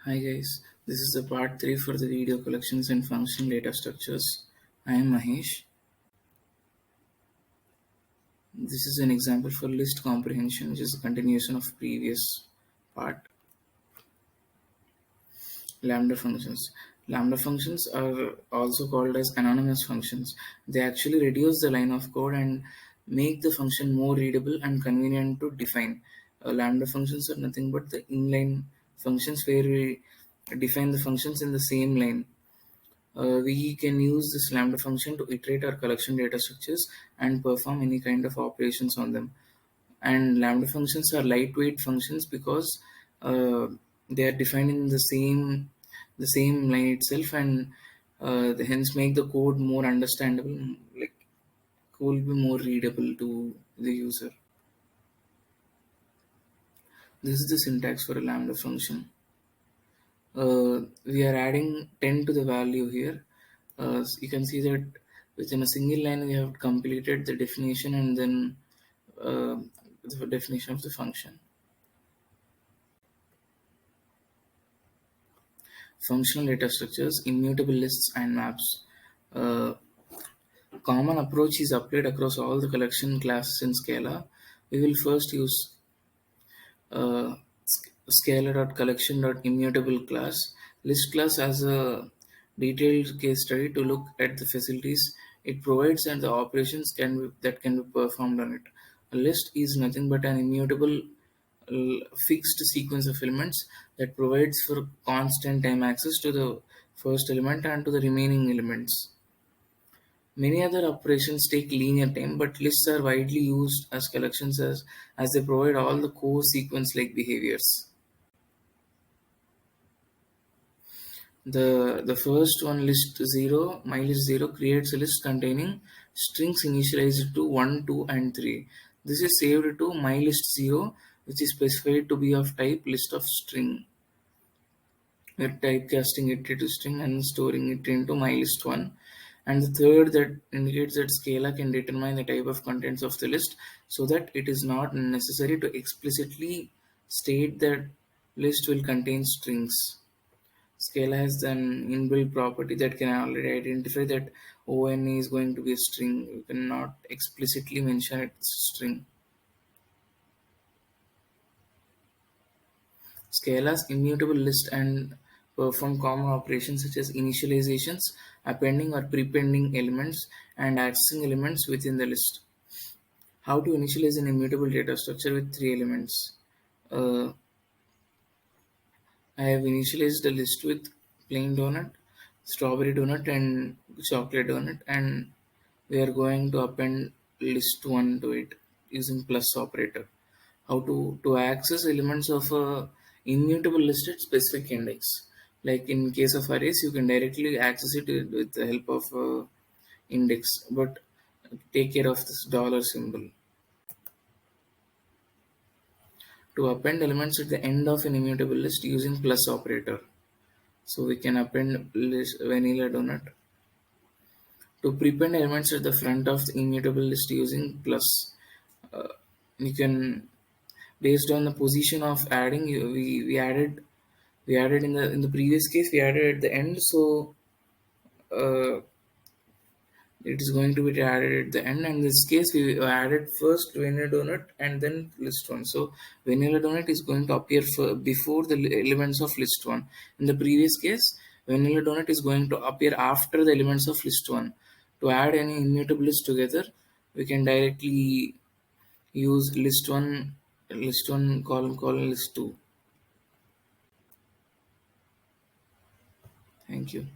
Hi guys, this is the part 3 for the video collections and functional data structures. I am Mahesh. This is an example for list comprehension, which is a continuation of previous part. Lambda functions. Lambda functions are also called as anonymous functions. They actually reduce the line of code and make the function more readable and convenient to define. Lambda functions are nothing but the inline functions where we define the functions in the same line. We can use this lambda function to iterate our collection data structures and perform any kind of operations on them. And lambda functions are lightweight functions because they are defined in the same line itself, and they hence make the code more understandable. Like code will be more readable to the user. This is the syntax for a lambda function. We are adding 10 to the value here. You can see that within a single line we have completed the definition and then uh, the definition of the function. Functional data structures, immutable lists and maps. Uh, Common approach is applied across all the collection classes in Scala. We will first use uh, scalar.collection.immutable class. List class as a detailed case study to look at the facilities it provides and the operations that can be performed on it. A list is nothing but an immutable fixed sequence of elements that provides for constant time access to the first element and to the remaining elements. Many other operations take linear time, but lists are widely used as collections as they provide all the core sequence like behaviors. The first one, list 0, my list 0, creates a list containing strings initialized to 1, 2, and 3. This is saved to my list 0, which is specified to be of type list of string. We're typecasting it into string and storing it into my list 1. And the third that indicates that Scala can determine the type of contents of the list so that it is not necessary to explicitly state that list will contain strings. Scala has an inbuilt property that can already identify that ON is going to be a string. You cannot explicitly mention it's a string. Scala's immutable list and perform common operations such as initializations, appending or prepending elements, and accessing elements within the list. How to initialize an immutable data structure with three elements? Uh, I have initialized the list with plain donut, strawberry donut, and chocolate donut, and we are going to append list 1 to it using plus operator. How to access elements of a immutable list at specific index. Like in case of arrays, you can directly access it with the help of index, but take care of this dollar symbol. To append elements at the end of an immutable list using plus operator. So we can append list vanilla donut. To prepend elements at the front of the immutable list using plus. Uh, you can, based on the position of adding, we added in the previous case, we added at the end, so uh, it is going to be added at the end. And in this case we added first vanilla donut and then list 1. So vanilla donut is going to appear before the elements of list 1. In the previous case, vanilla donut is going to appear after the elements of list 1. To add any immutable list together, we can directly use list 1 colon list 2. Thank you.